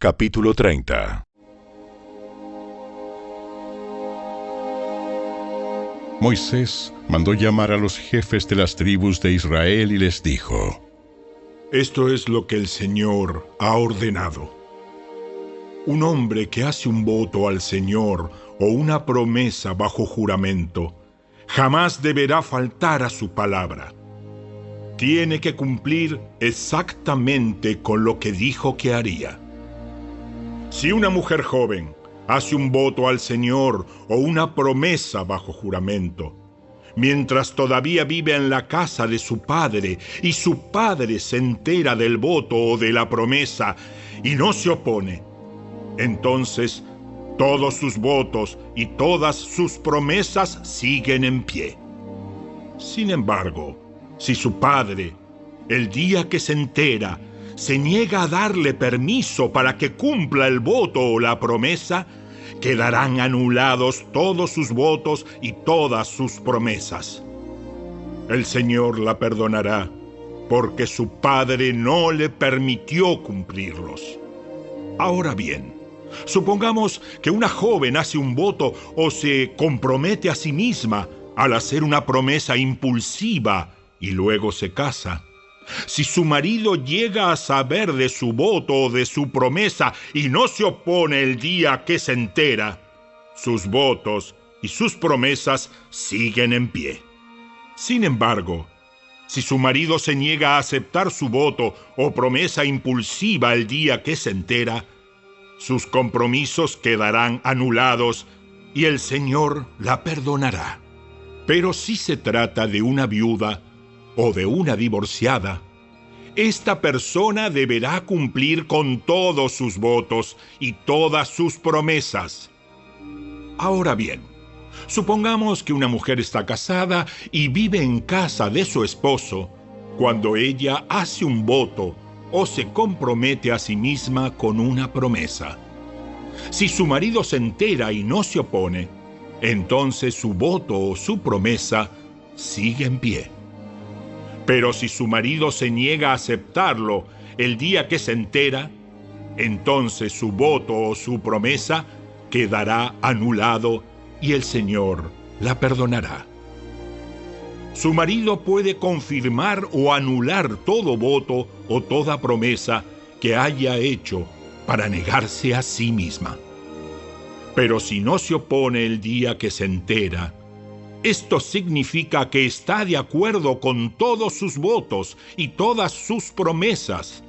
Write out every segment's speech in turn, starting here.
Capítulo 30. Moisés mandó llamar a los jefes de las tribus de Israel y les dijo: Esto es lo que el Señor ha ordenado. Un hombre que hace un voto al Señor o una promesa bajo juramento jamás deberá faltar a su palabra. Tiene que cumplir exactamente con lo que dijo que haría. Si una mujer joven hace un voto al Señor o una promesa bajo juramento, mientras todavía vive en la casa de su padre y su padre se entera del voto o de la promesa y no se opone, entonces todos sus votos y todas sus promesas siguen en pie. Sin embargo, si su padre, el día que se entera, se niega a darle permiso para que cumpla el voto o la promesa, quedarán anulados todos sus votos y todas sus promesas. El Señor la perdonará porque su padre no le permitió cumplirlos. Ahora bien, supongamos que una joven hace un voto o se compromete a sí misma al hacer una promesa impulsiva y luego se casa. Si su marido llega a saber de su voto o de su promesa y no se opone el día que se entera, sus votos y sus promesas siguen en pie. Sin embargo, si su marido se niega a aceptar su voto o promesa impulsiva el día que se entera, sus compromisos quedarán anulados y el Señor la perdonará. Pero si se trata de una viuda o de una divorciada, esta persona deberá cumplir con todos sus votos y todas sus promesas. Ahora bien, supongamos que una mujer está casada y vive en casa de su esposo cuando ella hace un voto o se compromete a sí misma con una promesa. Si su marido se entera y no se opone, entonces su voto o su promesa sigue en pie. Pero si su marido se niega a aceptarlo el día que se entera, entonces su voto o su promesa quedará anulado y el Señor la perdonará. Su marido puede confirmar o anular todo voto o toda promesa que haya hecho para negarse a sí misma. Pero si no se opone el día que se entera, esto significa que está de acuerdo con todos sus votos y todas sus promesas.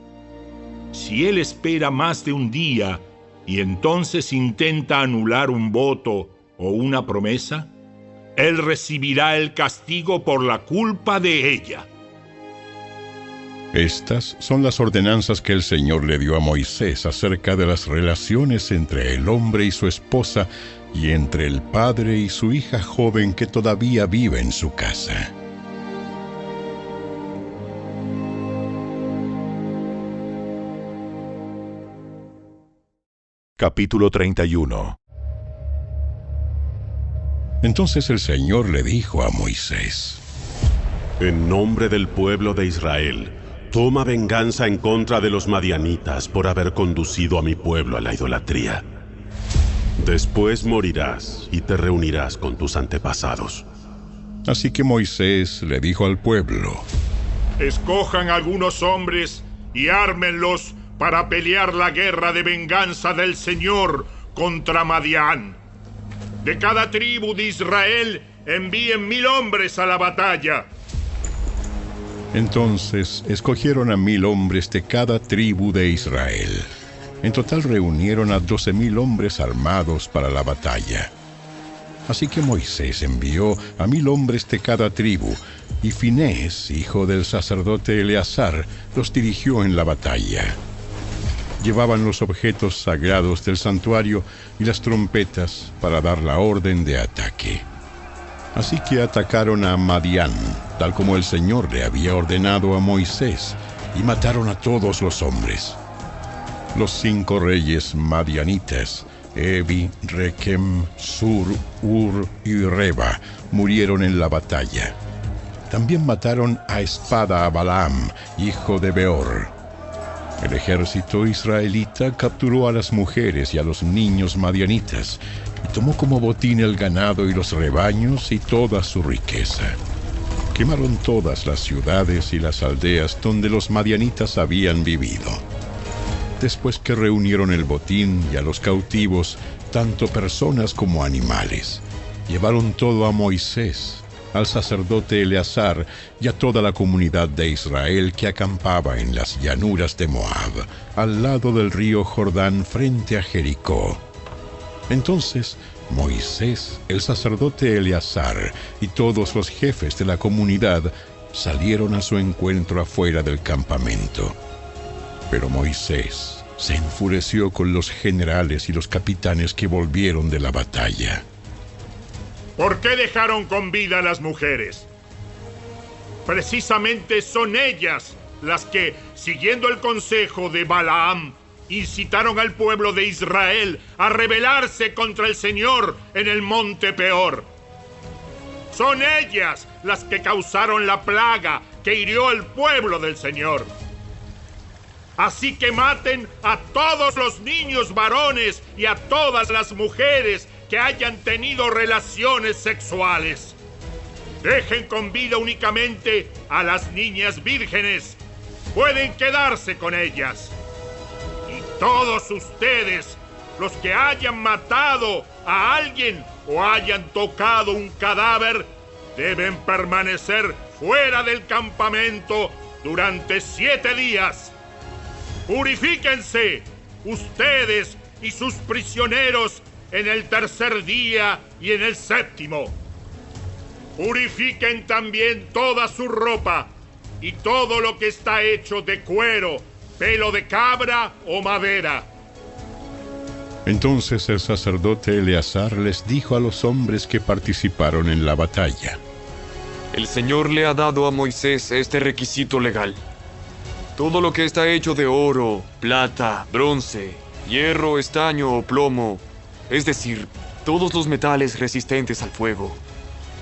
Si él espera más de un día y entonces intenta anular un voto o una promesa, él recibirá el castigo por la culpa de ella. Estas son las ordenanzas que el Señor le dio a Moisés acerca de las relaciones entre el hombre y su esposa y entre el padre y su hija joven que todavía vive en su casa. Capítulo 31. Entonces el Señor le dijo a Moisés: En nombre del pueblo de Israel, toma venganza en contra de los madianitas por haber conducido a mi pueblo a la idolatría. Después morirás y te reunirás con tus antepasados. Así que Moisés le dijo al pueblo: Escojan algunos hombres y ármenlos para pelear la guerra de venganza del Señor contra Madián. De cada tribu de Israel envíen 1000 hombres a la batalla. Entonces escogieron a 1000 hombres de cada tribu de Israel. En total reunieron a 12,000 hombres armados para la batalla. Así que Moisés envió a 1000 hombres de cada tribu, y Finés, hijo del sacerdote Eleazar, los dirigió en la batalla. Llevaban los objetos sagrados del santuario y las trompetas para dar la orden de ataque. Así que atacaron a Madián, tal como el Señor le había ordenado a Moisés, y mataron a todos los hombres. Los 5 reyes madianitas, Evi, Rekem, Sur, Ur y Reba, murieron en la batalla. También mataron a espada a Balaam, hijo de Beor. El ejército israelita capturó a las mujeres y a los niños madianitas y tomó como botín el ganado y los rebaños y toda su riqueza. Quemaron todas las ciudades y las aldeas donde los madianitas habían vivido. Después que reunieron el botín y a los cautivos, tanto personas como animales, llevaron todo a Moisés, al sacerdote Eleazar y a toda la comunidad de Israel que acampaba en las llanuras de Moab, al lado del río Jordán frente a Jericó. Entonces Moisés, el sacerdote Eleazar y todos los jefes de la comunidad salieron a su encuentro afuera del campamento. Pero Moisés se enfureció con los generales y los capitanes que volvieron de la batalla. ¿Por qué dejaron con vida a las mujeres? Precisamente son ellas las que, siguiendo el consejo de Balaam, incitaron al pueblo de Israel a rebelarse contra el Señor en el monte Peor. Son ellas las que causaron la plaga que hirió al pueblo del Señor. Así que maten a todos los niños varones y a todas las mujeres que hayan tenido relaciones sexuales. Dejen con vida únicamente a las niñas vírgenes. Pueden quedarse con ellas. Y todos ustedes, los que hayan matado a alguien o hayan tocado un cadáver, deben permanecer fuera del campamento durante 7 días. Purifíquense, ustedes y sus prisioneros, en el tercer día y en el séptimo. Purifiquen también toda su ropa y todo lo que está hecho de cuero, pelo de cabra o madera. Entonces el sacerdote Eleazar les dijo a los hombres que participaron en la batalla: El Señor le ha dado a Moisés este requisito legal. Todo lo que está hecho de oro, plata, bronce, hierro, estaño o plomo, es decir, todos los metales resistentes al fuego,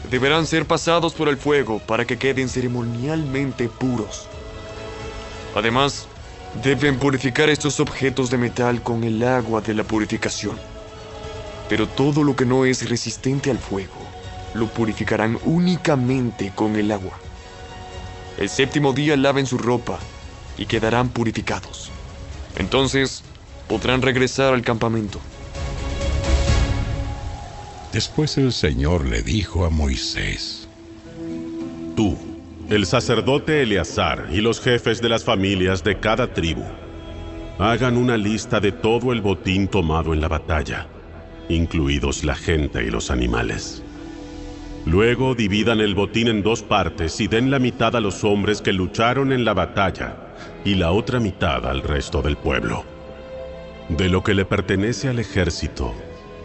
deberán ser pasados por el fuego para que queden ceremonialmente puros. Además, deben purificar estos objetos de metal con el agua de la purificación. Pero todo lo que no es resistente al fuego, lo purificarán únicamente con el agua. El séptimo día laven su ropa y quedarán purificados. Entonces, podrán regresar al campamento. Después el Señor le dijo a Moisés: Tú, el sacerdote Eleazar y los jefes de las familias de cada tribu, hagan una lista de todo el botín tomado en la batalla, incluidos la gente y los animales. Luego dividan el botín en 2 partes y den la mitad a los hombres que lucharon en la batalla y la otra mitad al resto del pueblo. De lo que le pertenece al ejército,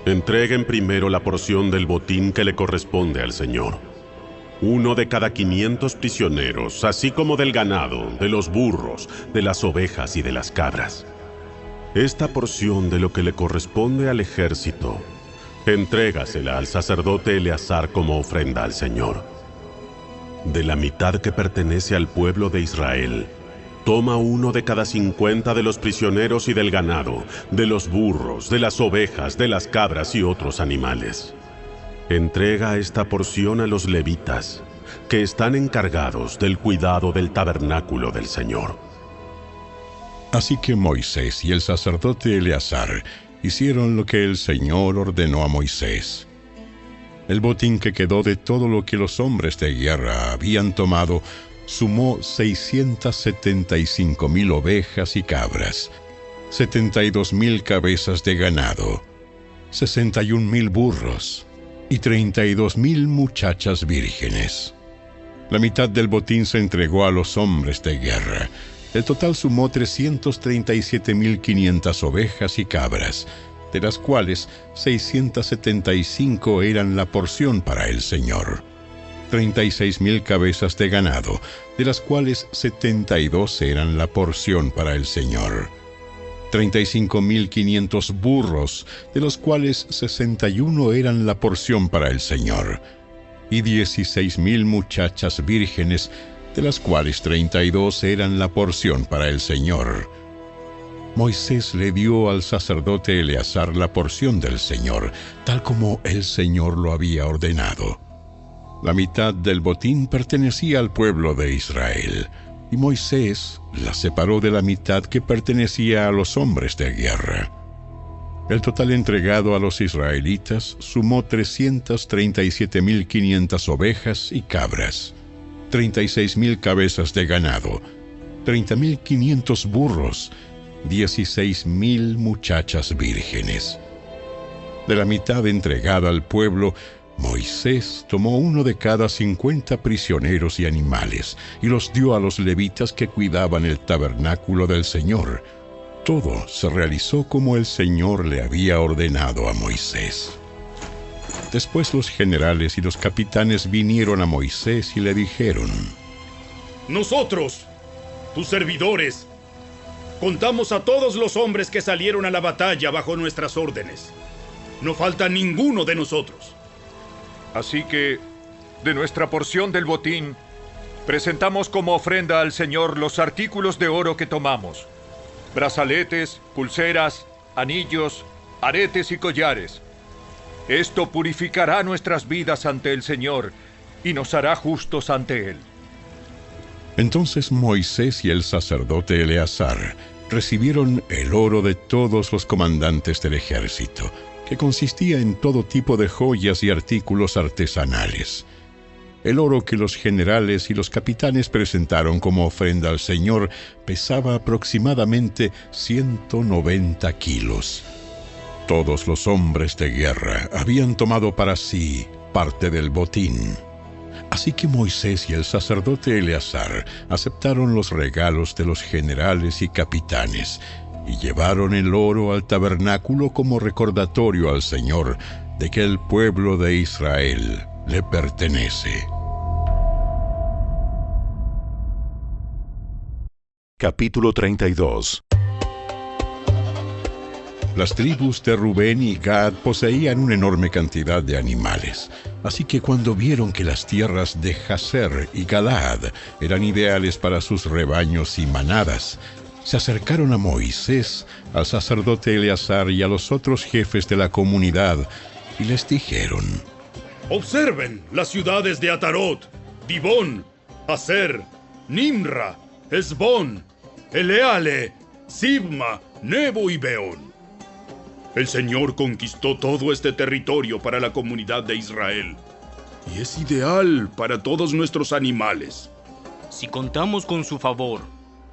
entreguen primero la porción del botín que le corresponde al Señor. 1 de cada 500 prisioneros, así como del ganado, de los burros, de las ovejas y de las cabras. Esta porción de lo que le corresponde al ejército, entrégasela al sacerdote Eleazar como ofrenda al Señor. De la mitad que pertenece al pueblo de Israel, toma 1 de cada 50 de los prisioneros y del ganado, de los burros, de las ovejas, de las cabras y otros animales. Entrega esta porción a los levitas, que están encargados del cuidado del tabernáculo del Señor. Así que Moisés y el sacerdote Eleazar hicieron lo que el Señor ordenó a Moisés. El botín que quedó de todo lo que los hombres de guerra habían tomado sumó 675,000 ovejas y cabras, 72,000 cabezas de ganado, 61,000 burros y 32,000 muchachas vírgenes. La mitad del botín se entregó a los hombres de guerra. El total sumó 337,500 ovejas y cabras, de las cuales 675 eran la porción para el Señor. 36,000 cabezas de ganado, de las cuales 72 eran la porción para el Señor. 35,500 burros, de los cuales 61 eran la porción para el Señor. Y 16,000 muchachas vírgenes, de las cuales 32 eran la porción para el Señor. Moisés le dio al sacerdote Eleazar la porción del Señor, tal como el Señor lo había ordenado. La mitad del botín pertenecía al pueblo de Israel, y Moisés la separó de la mitad que pertenecía a los hombres de guerra. El total entregado a los israelitas sumó 337.500 ovejas y cabras, 36.000 cabezas de ganado, 30.500 burros, 16.000 muchachas vírgenes. De la mitad entregada al pueblo, Moisés tomó uno de cada 50 prisioneros y animales y los dio a los levitas que cuidaban el tabernáculo del Señor. Todo se realizó como el Señor le había ordenado a Moisés. Después los generales y los capitanes vinieron a Moisés y le dijeron: Nosotros, tus servidores, contamos a todos los hombres que salieron a la batalla bajo nuestras órdenes. No falta ninguno de nosotros. Así que, de nuestra porción del botín, presentamos como ofrenda al Señor los artículos de oro que tomamos: brazaletes, pulseras, anillos, aretes y collares. Esto purificará nuestras vidas ante el Señor y nos hará justos ante Él. Entonces Moisés y el sacerdote Eleazar recibieron el oro de todos los comandantes del ejército, que consistía en todo tipo de joyas y artículos artesanales. El oro que los generales y los capitanes presentaron como ofrenda al Señor pesaba aproximadamente 190 kilos. Todos los hombres de guerra habían tomado para sí parte del botín. Así que Moisés y el sacerdote Eleazar aceptaron los regalos de los generales y capitanes y llevaron el oro al tabernáculo como recordatorio al Señor de que el pueblo de Israel le pertenece. Capítulo 32. Las tribus de Rubén y Gad poseían una enorme cantidad de animales, así que cuando vieron que las tierras de Jazer y Galaad eran ideales para sus rebaños y manadas, se acercaron a Moisés, al sacerdote Eleazar y a los otros jefes de la comunidad, y les dijeron: Observen las ciudades de Atarot, Dibón, Aser, Nimra, Esbón, Eleale, Sibma, Nebo y Beón. El Señor conquistó todo este territorio para la comunidad de Israel, y es ideal para todos nuestros animales. Si contamos con su favor,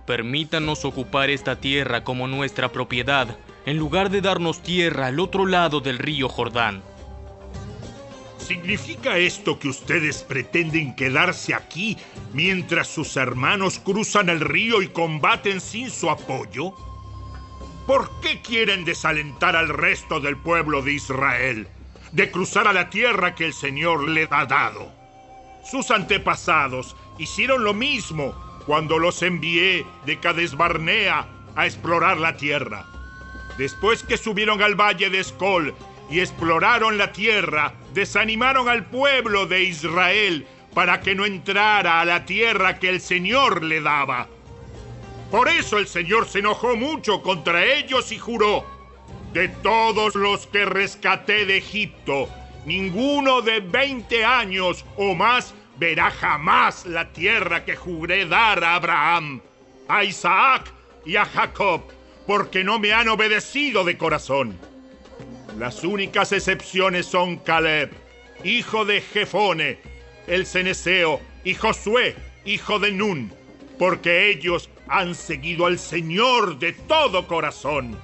permítanos ocupar esta tierra como nuestra propiedad, en lugar de darnos tierra al otro lado del río Jordán. ¿Significa esto que ustedes pretenden quedarse aquí mientras sus hermanos cruzan el río y combaten sin su apoyo? ¿Por qué quieren desalentar al resto del pueblo de Israel de cruzar a la tierra que el Señor les ha dado? Sus antepasados hicieron lo mismo cuando los envié de Cades Barnea a explorar la tierra. Después que subieron al valle de Escol y exploraron la tierra, desanimaron al pueblo de Israel para que no entrara a la tierra que el Señor le daba. Por eso el Señor se enojó mucho contra ellos y juró: de todos los que rescaté de Egipto, ninguno de 20 años o más verá jamás la tierra que juré dar a Abraham, a Isaac y a Jacob, porque no me han obedecido de corazón. Las únicas excepciones son Caleb, hijo de Jefone, el ceneseo, y Josué, hijo de Nun, porque ellos han seguido al Señor de todo corazón.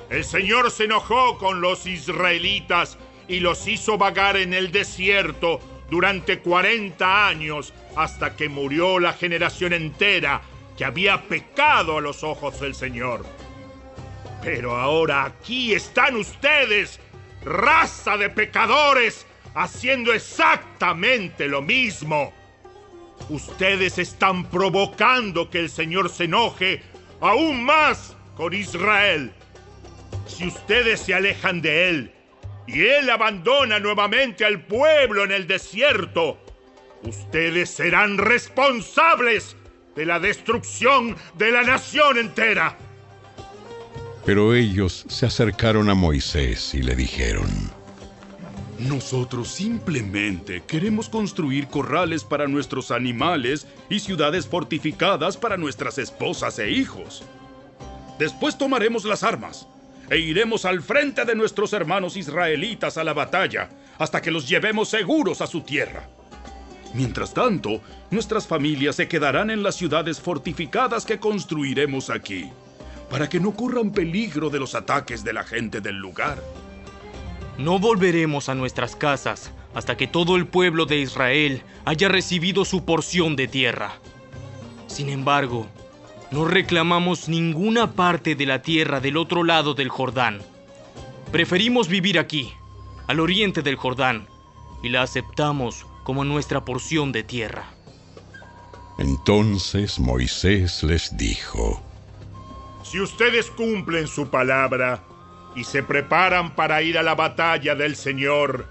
El Señor se enojó con los israelitas y los hizo vagar en el desierto durante 40 años hasta que murió la generación entera que había pecado a los ojos del Señor. Pero ahora aquí están ustedes, raza de pecadores, haciendo exactamente lo mismo. Ustedes están provocando que el Señor se enoje aún más con Israel. Si ustedes se alejan de Él y Él abandona nuevamente al pueblo en el desierto, ustedes serán responsables de la destrucción de la nación entera. Pero ellos se acercaron a Moisés y le dijeron: Nosotros simplemente queremos construir corrales para nuestros animales y ciudades fortificadas para nuestras esposas e hijos. Después tomaremos las armas e iremos al frente de nuestros hermanos israelitas a la batalla hasta que los llevemos seguros a su tierra. Mientras tanto, nuestras familias se quedarán en las ciudades fortificadas que construiremos aquí, para que no corran peligro de los ataques de la gente del lugar. No volveremos a nuestras casas hasta que todo el pueblo de Israel haya recibido su porción de tierra. Sin embargo, no reclamamos ninguna parte de la tierra del otro lado del Jordán. Preferimos vivir aquí, al oriente del Jordán, y la aceptamos como nuestra porción de tierra. Entonces Moisés les dijo: Si ustedes cumplen su palabra y se preparan para ir a la batalla del Señor,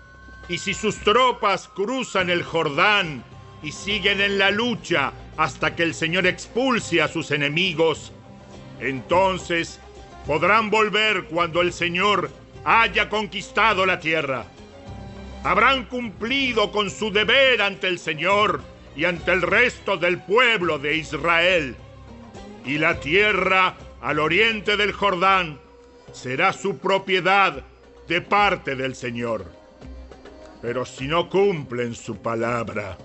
y si sus tropas cruzan el Jordán y siguen en la lucha hasta que el Señor expulse a sus enemigos, entonces podrán volver cuando el Señor haya conquistado la tierra. Habrán cumplido con su deber ante el Señor y ante el resto del pueblo de Israel. Y la tierra al oriente del Jordán será su propiedad de parte del Señor. Pero si no cumplen su palabra,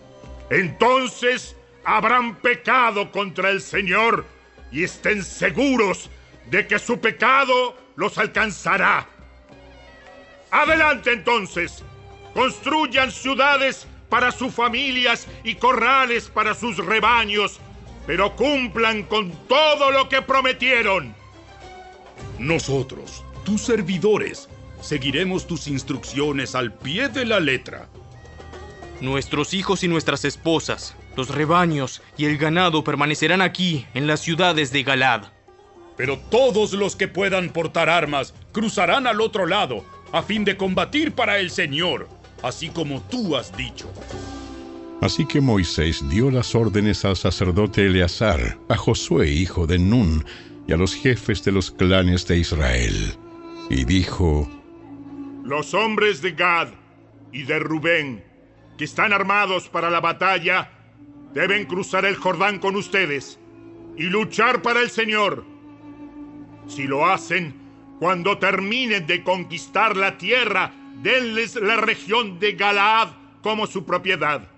entonces habrán pecado contra el Señor, y estén seguros de que su pecado los alcanzará. Adelante entonces, construyan ciudades para sus familias y corrales para sus rebaños, pero cumplan con todo lo que prometieron. Nosotros, tus servidores, seguiremos tus instrucciones al pie de la letra. Nuestros hijos y nuestras esposas, los rebaños y el ganado permanecerán aquí, en las ciudades de Galaad. Pero todos los que puedan portar armas cruzarán al otro lado, a fin de combatir para el Señor, así como tú has dicho. Así que Moisés dio las órdenes al sacerdote Eleazar, a Josué hijo de Nun, y a los jefes de los clanes de Israel. Y dijo: Los hombres de Gad y de Rubén, que están armados para la batalla, deben cruzar el Jordán con ustedes y luchar para el Señor. Si lo hacen, cuando terminen de conquistar la tierra, denles la región de Galaad como su propiedad.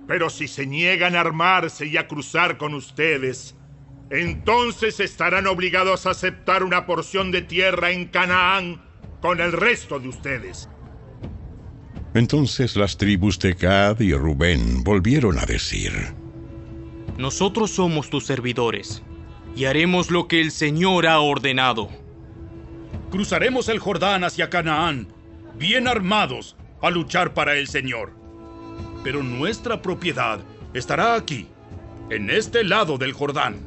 Pero si se niegan a armarse y a cruzar con ustedes, entonces estarán obligados a aceptar una porción de tierra en Canaán con el resto de ustedes. Entonces las tribus de Gad y Rubén volvieron a decir: Nosotros somos tus servidores, y haremos lo que el Señor ha ordenado. Cruzaremos el Jordán hacia Canaán, bien armados, a luchar para el Señor. Pero nuestra propiedad estará aquí, en este lado del Jordán.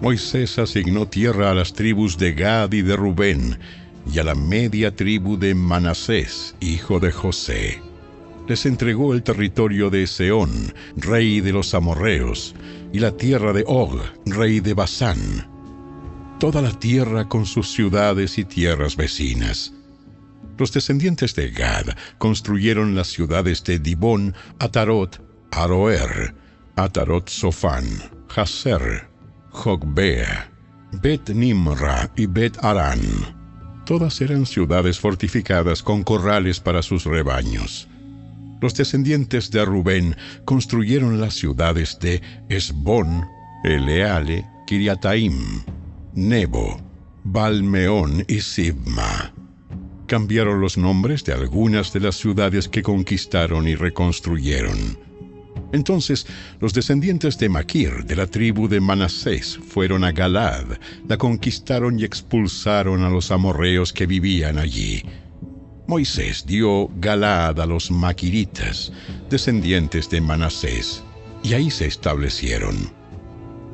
Moisés asignó tierra a las tribus de Gad y de Rubén, y a la media tribu de Manasés, hijo de José. Les entregó el territorio de Sehón, rey de los amorreos, y la tierra de Og, rey de Basán. Toda la tierra con sus ciudades y tierras vecinas. Los descendientes de Gad construyeron las ciudades de Dibón, Atarot, Aroer, Atarot Sofán, Jazer, Jogbea, Bet Nimra y Bet Arán. Todas eran ciudades fortificadas con corrales para sus rebaños. Los descendientes de Rubén construyeron las ciudades de Esbón, Eleale, Kiriataim, Nebo, Balmeón y Sibma. Cambiaron los nombres de algunas de las ciudades que conquistaron y reconstruyeron. Entonces, los descendientes de Maquir, de la tribu de Manasés, fueron a Galaad, la conquistaron y expulsaron a los amorreos que vivían allí. Moisés dio Galaad a los maquiritas, descendientes de Manasés, y ahí se establecieron.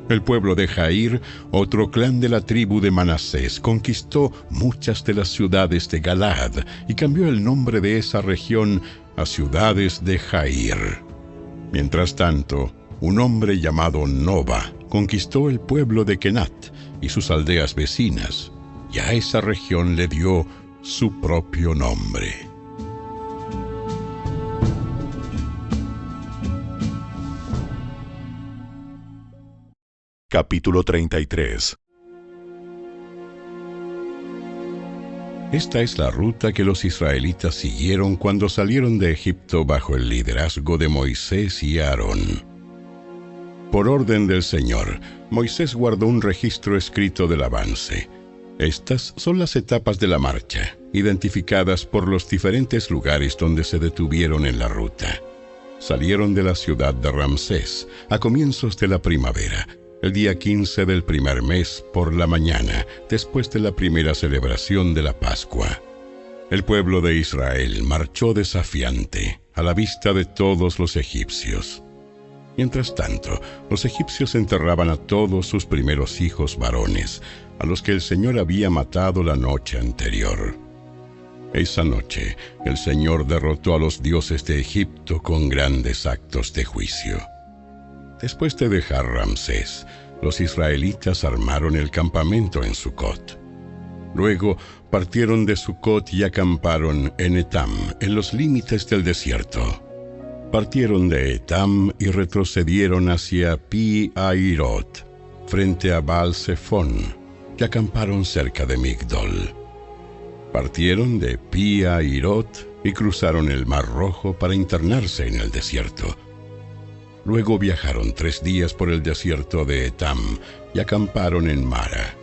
El pueblo de Jair, otro clan de la tribu de Manasés, conquistó muchas de las ciudades de Galaad y cambió el nombre de esa región a ciudades de Jair. Mientras tanto, un hombre llamado Noba conquistó el pueblo de Kenat y sus aldeas vecinas, y a esa región le dio su propio nombre. Capítulo 33. Esta es la ruta que los israelitas siguieron cuando salieron de Egipto bajo el liderazgo de Moisés y Aarón. Por orden del Señor, Moisés guardó un registro escrito del avance. Estas son las etapas de la marcha, identificadas por los diferentes lugares donde se detuvieron en la ruta. Salieron de la ciudad de Ramsés a comienzos de la primavera, el día 15 del primer mes por la mañana, después de la primera celebración de la Pascua. El pueblo de Israel marchó desafiante a la vista de todos los egipcios. Mientras tanto, los egipcios enterraban a todos sus primeros hijos varones, a los que el Señor había matado la noche anterior. Esa noche, el Señor derrotó a los dioses de Egipto con grandes actos de juicio. Después de dejar Ramsés, los israelitas armaron el campamento en Sucot. Luego partieron de Sucot y acamparon en Etam, en los límites del desierto. Partieron de Etam y retrocedieron hacia Pi-Hahirot, frente a Baal-Zephón, y acamparon cerca de Migdol. Partieron de Pi-Hahirot y cruzaron el Mar Rojo para internarse en el desierto. Luego viajaron 3 días por el desierto de Etam y acamparon en Mara.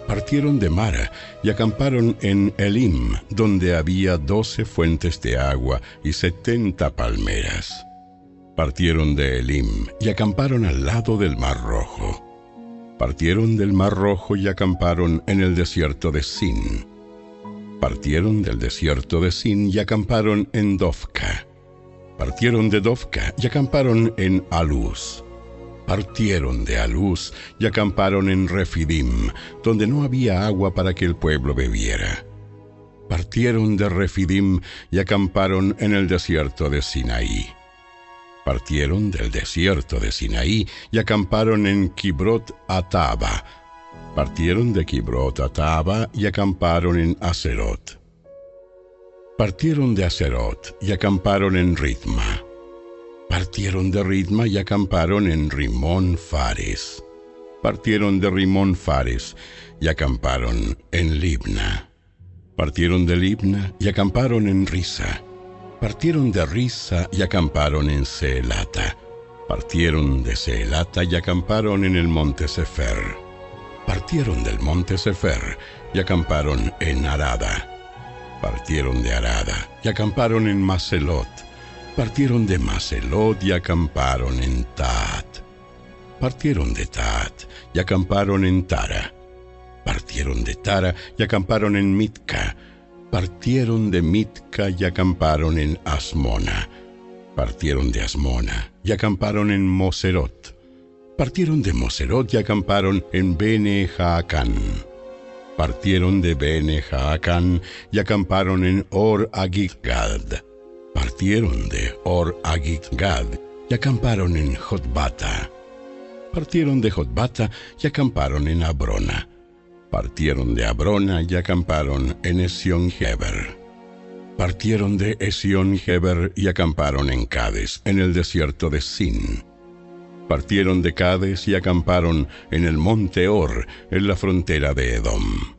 Partieron de Mara y acamparon en Elim, donde había 12 fuentes de agua y 70 palmeras. Partieron de Elim y acamparon al lado del Mar Rojo. Partieron del Mar Rojo y acamparon en el desierto de Sin. Partieron del desierto de Sin y acamparon en Dofca. Partieron de Dofca y acamparon en Aluz. Partieron de Aluz y acamparon en Refidim, donde no había agua para que el pueblo bebiera. Partieron de Refidim y acamparon en el desierto de Sinaí. Partieron del desierto de Sinaí y acamparon en Kibrot Ataba. Partieron de Kibrot Ataba y acamparon en Aserot. Partieron de Aserot y acamparon en Ritma. Partieron de Ritma y acamparon en Rimón Fares. Partieron de Rimón Fares y acamparon en Libna. Partieron de Libna y acamparon en Risa. Partieron de Risa y acamparon en Seelata. Partieron de Seelata y acamparon en el monte Sefer. Partieron del monte Sefer y acamparon en Arada. Partieron de Arada y acamparon en Maselot. Partieron de Maselot y acamparon en Taat. Partieron de Taat y acamparon en Tara. Partieron de Tara y acamparon en Mitka. Partieron de Mitka y acamparon en Asmona. Partieron de Asmona y acamparon en Moserot. Partieron de Moserot y acamparon en Bene Jaacán. Partieron de Bene Jaacán y acamparon en Or Agigad. Partieron de Or Agigad y acamparon en Jotbata. Partieron de Jotbata y acamparon en Abrona. Partieron de Abrona y acamparon en Esión-Geber. Partieron de Esión-Geber y acamparon en Cades, en el desierto de Sin. Partieron de Cades y acamparon en el monte Or, en la frontera de Edom.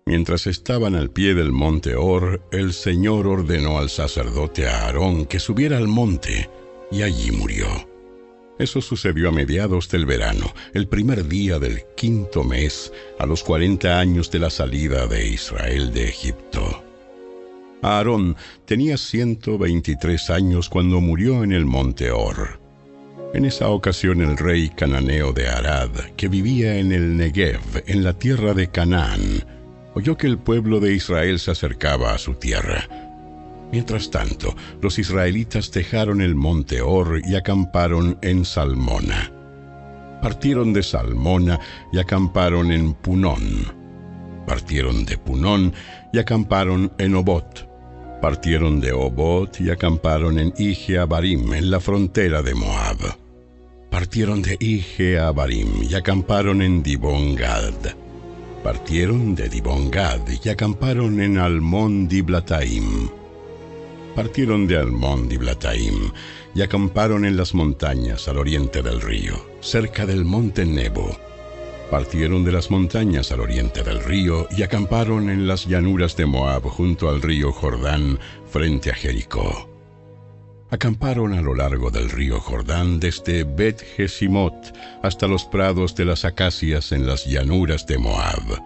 Mientras estaban al pie del monte Or, el Señor ordenó al sacerdote Aarón que subiera al monte, y allí murió. Eso sucedió a mediados del verano, el primer día del 5º mes, a los 40 años de la salida de Israel de Egipto. Aarón tenía 123 años cuando murió en el monte Or. En esa ocasión el rey cananeo de Arad, que vivía en el Negev, en la tierra de Canaán, oyó que el pueblo de Israel se acercaba a su tierra. Mientras tanto, los israelitas dejaron el monte Or y acamparon en Salmona. Partieron de Salmona y acamparon en Punón. Partieron de Punón y acamparon en Obot. Partieron de Obot y acamparon en Ije-Abarim, en la frontera de Moab. partieron de Ije a Abarim y acamparon en Dibón-Gad. Partieron de Dibón-Gad y acamparon en Almón-Diblataim. Partieron de Almón-Diblataim y acamparon en las montañas al oriente del río, cerca del monte Nebo. Partieron de las montañas al oriente del río y acamparon en las llanuras de Moab junto al río Jordán, frente a Jericó. Acamparon a lo largo del río Jordán desde Bet-Jesimot hasta los prados de las acacias en las llanuras de Moab.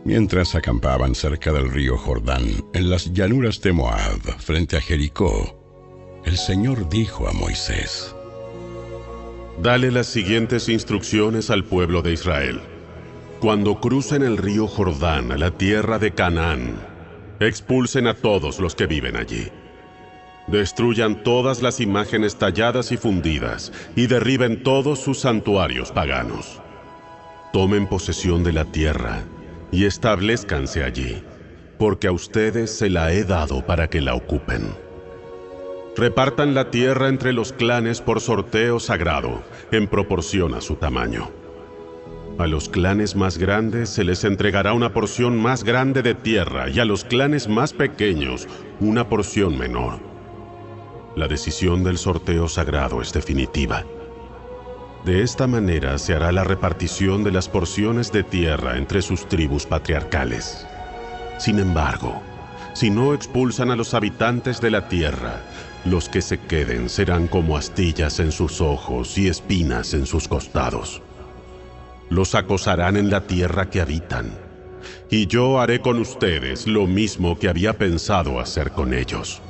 Mientras acampaban cerca del río Jordán, en las llanuras de Moab, frente a Jericó, el Señor dijo a Moisés: Dale las siguientes instrucciones al pueblo de Israel. Cuando crucen el río Jordán a la tierra de Canaán, expulsen a todos los que viven allí. Destruyan todas las imágenes talladas y fundidas y derriben todos sus santuarios paganos. Tomen posesión de la tierra y establezcanse allí, porque a ustedes se la he dado para que la ocupen. Repartan la tierra entre los clanes por sorteo sagrado, en proporción a su tamaño. A los clanes más grandes se les entregará una porción más grande de tierra y a los clanes más pequeños una porción menor. La decisión del sorteo sagrado es definitiva. De esta manera se hará la repartición de las porciones de tierra entre sus tribus patriarcales. Sin embargo, si no expulsan a los habitantes de la tierra, los que se queden serán como astillas en sus ojos y espinas en sus costados. Los acosarán en la tierra que habitan, y yo haré con ustedes lo mismo que había pensado hacer con ellos.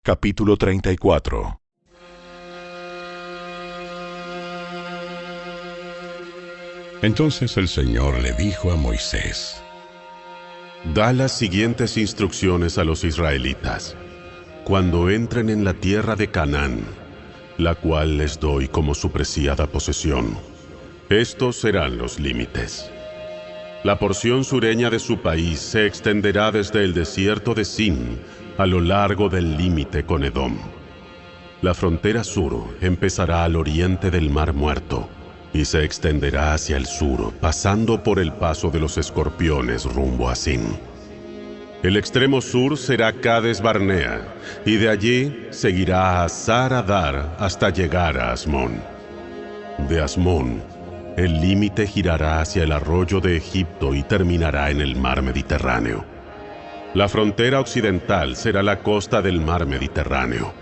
Capítulo 34. Entonces el Señor le dijo a Moisés: Da las siguientes instrucciones a los israelitas. Cuando entren en la tierra de Canaán, la cual les doy como su preciada posesión, estos serán los límites. La porción sureña de su país se extenderá desde el desierto de Sin a lo largo del límite con Edom. La frontera sur empezará al oriente del Mar Muerto y se extenderá hacia el sur, pasando por el paso de los escorpiones rumbo a Sin. El extremo sur será Cades Barnea, y de allí seguirá a Hazar Adar hasta llegar a Asmón. De Asmón, el límite girará hacia el arroyo de Egipto y terminará en el mar Mediterráneo. La frontera occidental será la costa del mar Mediterráneo.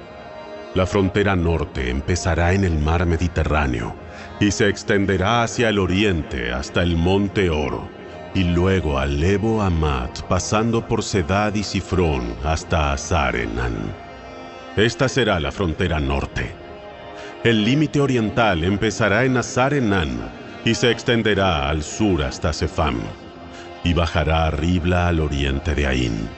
La frontera norte empezará en el mar Mediterráneo y se extenderá hacia el oriente hasta el monte Oro, y luego a Lebo Hamat, pasando por Sedad y Sifrón hasta Hazar Enán. Esta será la frontera norte. El límite oriental empezará en Hazar Enán y se extenderá al sur hasta Sefam, y bajará a Ribla al oriente de Aín.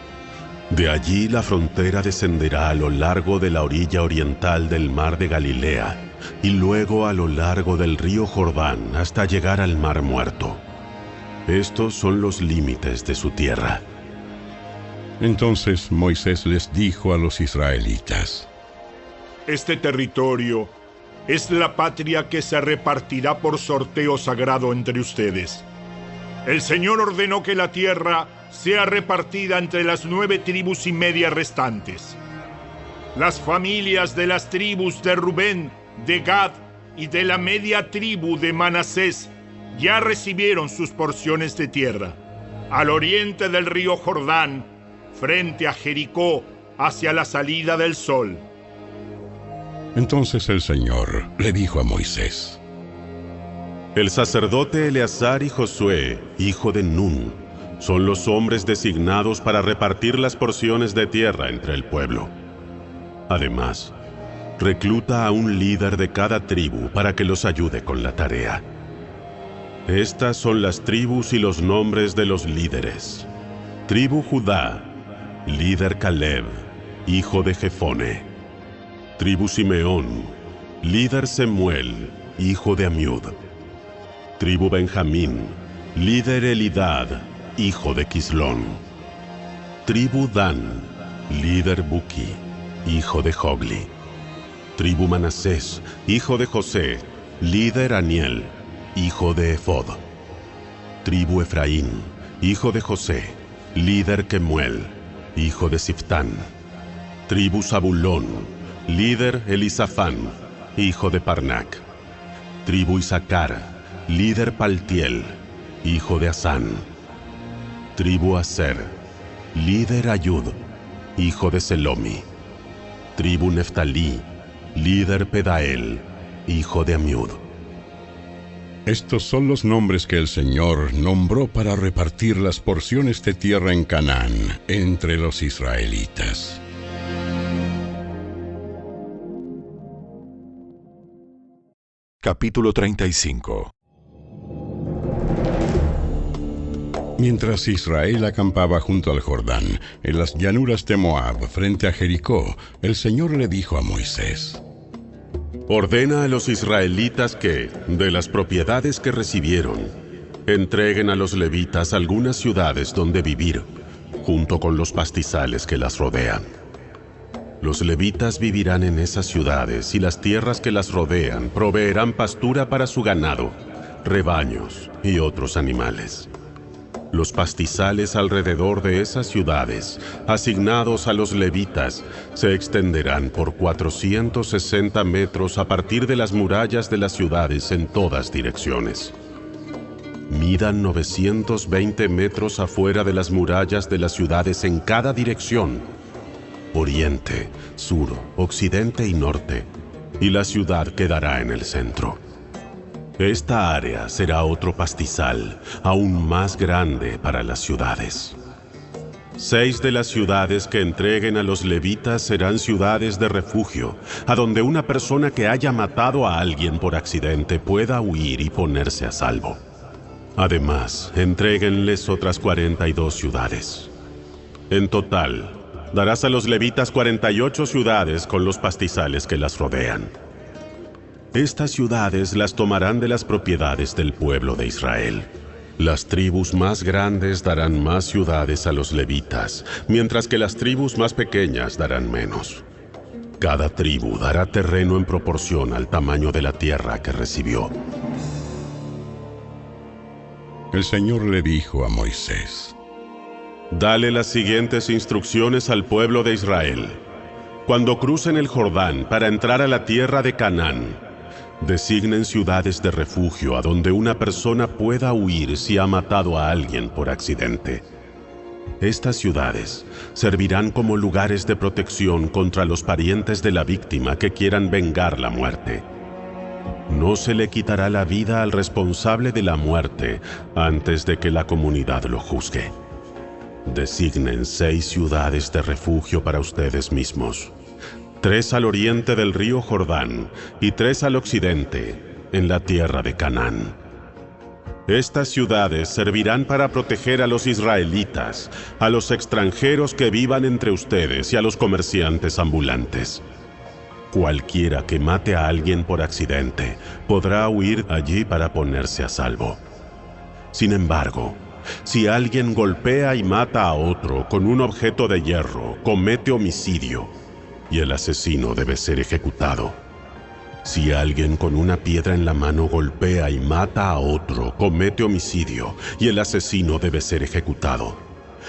De allí la frontera descenderá a lo largo de la orilla oriental del mar de Galilea, y luego a lo largo del río Jordán hasta llegar al Mar Muerto. Estos son los límites de su tierra. Entonces Moisés les dijo a los israelitas: Este territorio es la patria que se repartirá por sorteo sagrado entre ustedes. El Señor ordenó que la tierra sea repartida entre las 9 tribus y media restantes. Las familias de las tribus de Rubén, de Gad y de la media tribu de Manasés ya recibieron sus porciones de tierra, al oriente del río Jordán, frente a Jericó, hacia la salida del sol. Entonces el Señor le dijo a Moisés: El sacerdote Eleazar y Josué, hijo de Nun, son los hombres designados para repartir las porciones de tierra entre el pueblo. Además, recluta a un líder de cada tribu para que los ayude con la tarea. Estas son las tribus y los nombres de los líderes. Tribu Judá, líder Caleb, hijo de Jefone. Tribu Simeón, líder Semuel, hijo de Amiud. Tribu Benjamín, líder Elidad, hijo de Quislón. Tribu Dan, líder Buki, hijo de Jogli. Tribu Manasés, hijo de José, líder Aniel, hijo de Efod. Tribu Efraín, hijo de José, líder Kemuel, hijo de Siftán. Tribu Zabulón, líder Elisafán, hijo de Parnac. Tribu Isaacar, líder Paltiel, hijo de Asán. Tribu Aser, líder Ayud, hijo de Selomi. Tribu Neftalí, líder Pedael, hijo de Amiud. Estos son los nombres que el Señor nombró para repartir las porciones de tierra en Canaán entre los israelitas. Capítulo 35. Mientras Israel acampaba junto al Jordán, en las llanuras de Moab, frente a Jericó, el Señor le dijo a Moisés: Ordena a los israelitas que, de las propiedades que recibieron, entreguen a los levitas algunas ciudades donde vivir, junto con los pastizales que las rodean. Los levitas vivirán en esas ciudades y las tierras que las rodean proveerán pastura para su ganado, rebaños y otros animales. Los pastizales alrededor de esas ciudades, asignados a los levitas, se extenderán por 460 metros a partir de las murallas de las ciudades en todas direcciones. Midan 920 metros afuera de las murallas de las ciudades en cada dirección: oriente, sur, occidente y norte, y la ciudad quedará en el centro. Esta área será otro pastizal, aún más grande para las ciudades. 6 de las ciudades que entreguen a los levitas serán ciudades de refugio, a donde una persona que haya matado a alguien por accidente pueda huir y ponerse a salvo. Además, entréguenles otras 42 ciudades. En total, darás a los levitas 48 ciudades con los pastizales que las rodean. Estas ciudades las tomarán de las propiedades del pueblo de Israel. Las tribus más grandes darán más ciudades a los levitas, mientras que las tribus más pequeñas darán menos. Cada tribu dará terreno en proporción al tamaño de la tierra que recibió. El Señor le dijo a Moisés: Dale las siguientes instrucciones al pueblo de Israel. Cuando crucen el Jordán para entrar a la tierra de Canaán, designen ciudades de refugio a donde una persona pueda huir si ha matado a alguien por accidente. Estas ciudades servirán como lugares de protección contra los parientes de la víctima que quieran vengar la muerte. No se le quitará la vida al responsable de la muerte antes de que la comunidad lo juzgue. Designen 6 ciudades de refugio para ustedes mismos: 3 al oriente del río Jordán y 3 al occidente, en la tierra de Canaán. Estas ciudades servirán para proteger a los israelitas, a los extranjeros que vivan entre ustedes y a los comerciantes ambulantes. Cualquiera que mate a alguien por accidente podrá huir allí para ponerse a salvo. Sin embargo, si alguien golpea y mata a otro con un objeto de hierro, comete homicidio, y el asesino debe ser ejecutado. Si alguien con una piedra en la mano golpea y mata a otro, comete homicidio, y el asesino debe ser ejecutado.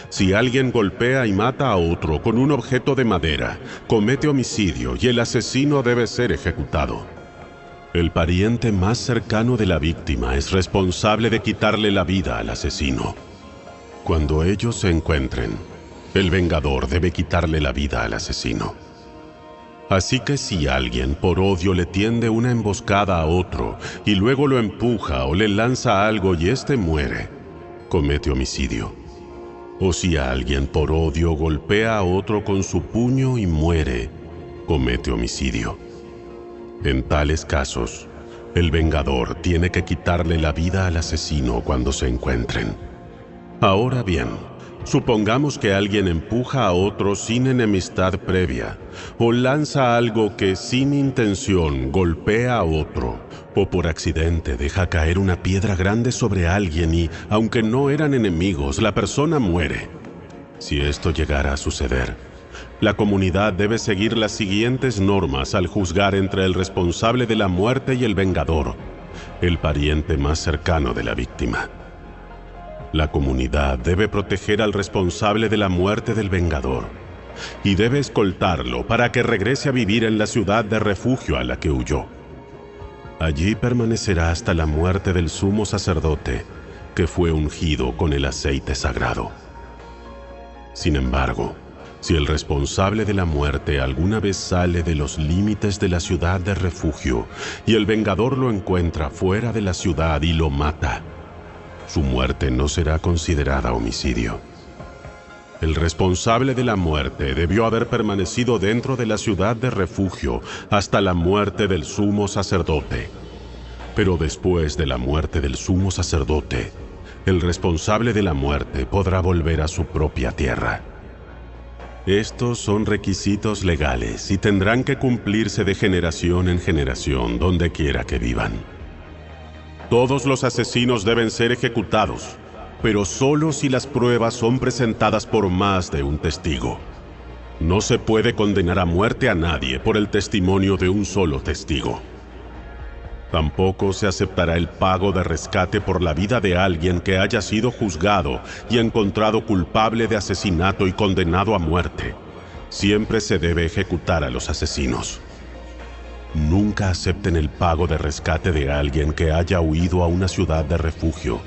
Si alguien golpea y mata a otro con un objeto de madera, comete homicidio, y el asesino debe ser ejecutado. El pariente más cercano de la víctima es responsable de quitarle la vida al asesino. Cuando ellos se encuentren, el vengador debe quitarle la vida al asesino. Así que si alguien por odio le tiende una emboscada a otro y luego lo empuja o le lanza algo y éste muere, comete homicidio. O si alguien por odio golpea a otro con su puño y muere, comete homicidio. En tales casos, el vengador tiene que quitarle la vida al asesino cuando se encuentren. Ahora bien, supongamos que alguien empuja a otro sin enemistad previa, o lanza algo que sin intención golpea a otro, o por accidente deja caer una piedra grande sobre alguien y, aunque no eran enemigos, la persona muere. Si esto llegara a suceder, la comunidad debe seguir las siguientes normas al juzgar entre el responsable de la muerte y el vengador, el pariente más cercano de la víctima. La comunidad debe proteger al responsable de la muerte del vengador y debe escoltarlo para que regrese a vivir en la ciudad de refugio a la que huyó. Allí permanecerá hasta la muerte del sumo sacerdote, que fue ungido con el aceite sagrado. Sin embargo, si el responsable de la muerte alguna vez sale de los límites de la ciudad de refugio y el vengador lo encuentra fuera de la ciudad y lo mata, su muerte no será considerada homicidio. El responsable de la muerte debió haber permanecido dentro de la ciudad de refugio hasta la muerte del sumo sacerdote. Pero después de la muerte del sumo sacerdote, el responsable de la muerte podrá volver a su propia tierra. Estos son requisitos legales y tendrán que cumplirse de generación en generación donde quiera que vivan. Todos los asesinos deben ser ejecutados, pero solo si las pruebas son presentadas por más de un testigo. No se puede condenar a muerte a nadie por el testimonio de un solo testigo. Tampoco se aceptará el pago de rescate por la vida de alguien que haya sido juzgado y encontrado culpable de asesinato y condenado a muerte. Siempre se debe ejecutar a los asesinos. Nunca acepten el pago de rescate de alguien que haya huido a una ciudad de refugio,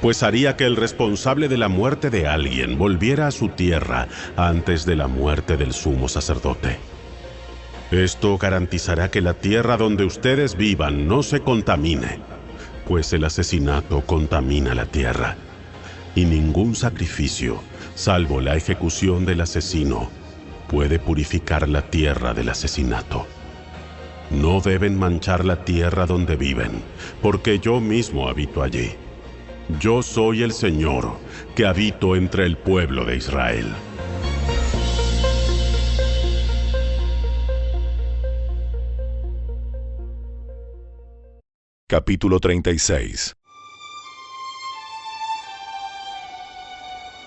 pues haría que el responsable de la muerte de alguien volviera a su tierra antes de la muerte del sumo sacerdote. Esto garantizará que la tierra donde ustedes vivan no se contamine, pues el asesinato contamina la tierra, y ningún sacrificio, salvo la ejecución del asesino, puede purificar la tierra del asesinato. No deben manchar la tierra donde viven, porque yo mismo habito allí. Yo soy el Señor, que habito entre el pueblo de Israel. Capítulo 36.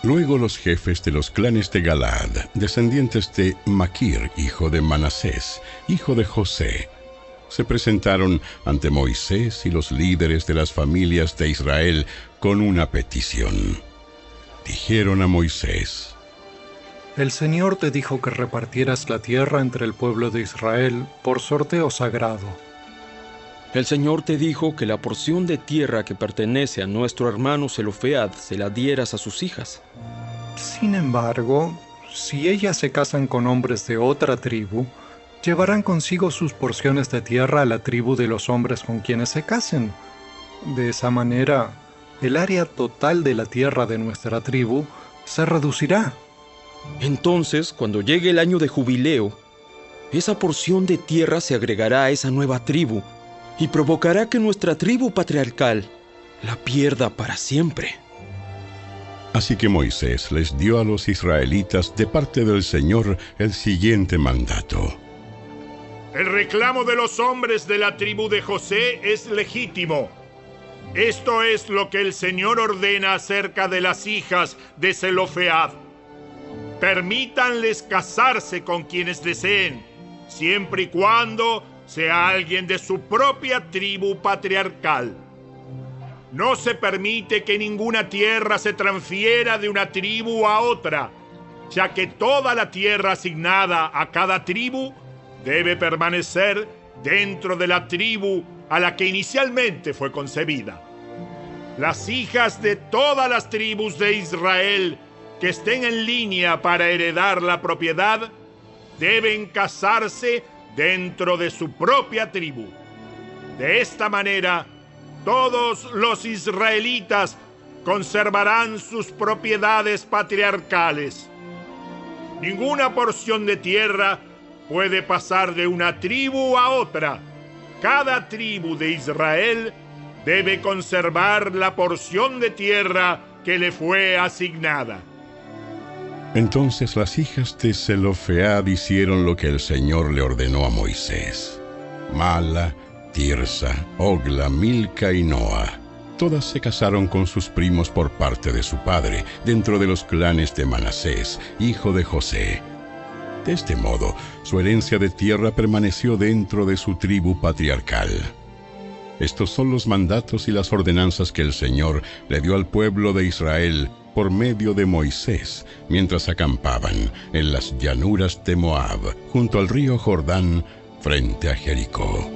Luego los jefes de los clanes de Galaad, descendientes de Maquir, hijo de Manasés, hijo de José, se presentaron ante Moisés y los líderes de las familias de Israel con una petición. Dijeron a Moisés: El Señor te dijo que repartieras la tierra entre el pueblo de Israel por sorteo sagrado. El Señor te dijo que la porción de tierra que pertenece a nuestro hermano Zelofead se la dieras a sus hijas. Sin embargo, si ellas se casan con hombres de otra tribu, llevarán consigo sus porciones de tierra a la tribu de los hombres con quienes se casen. De esa manera, el área total de la tierra de nuestra tribu se reducirá. Entonces, cuando llegue el año de jubileo, esa porción de tierra se agregará a esa nueva tribu y provocará que nuestra tribu patriarcal la pierda para siempre. Así que Moisés les dio a los israelitas de parte del Señor el siguiente mandato. El reclamo de los hombres de la tribu de José es legítimo. Esto es lo que el Señor ordena acerca de las hijas de Zelofead. Permítanles casarse con quienes deseen, siempre y cuando sea alguien de su propia tribu patriarcal. No se permite que ninguna tierra se transfiera de una tribu a otra, ya que toda la tierra asignada a cada tribu debe permanecer dentro de la tribu a la que inicialmente fue concebida. Las hijas de todas las tribus de Israel que estén en línea para heredar la propiedad deben casarse dentro de su propia tribu. De esta manera, todos los israelitas conservarán sus propiedades patriarcales. Ninguna porción de tierra puede pasar de una tribu a otra. Cada tribu de Israel debe conservar la porción de tierra que le fue asignada. Entonces las hijas de Zelofead hicieron lo que el Señor le ordenó a Moisés. Mala, Tirsa, Ogla, Milca y Noa. Todas se casaron con sus primos por parte de su padre, dentro de los clanes de Manasés, hijo de José. De este modo, su herencia de tierra permaneció dentro de su tribu patriarcal. Estos son los mandatos y las ordenanzas que el Señor le dio al pueblo de Israel por medio de Moisés, mientras acampaban en las llanuras de Moab, junto al río Jordán, frente a Jericó.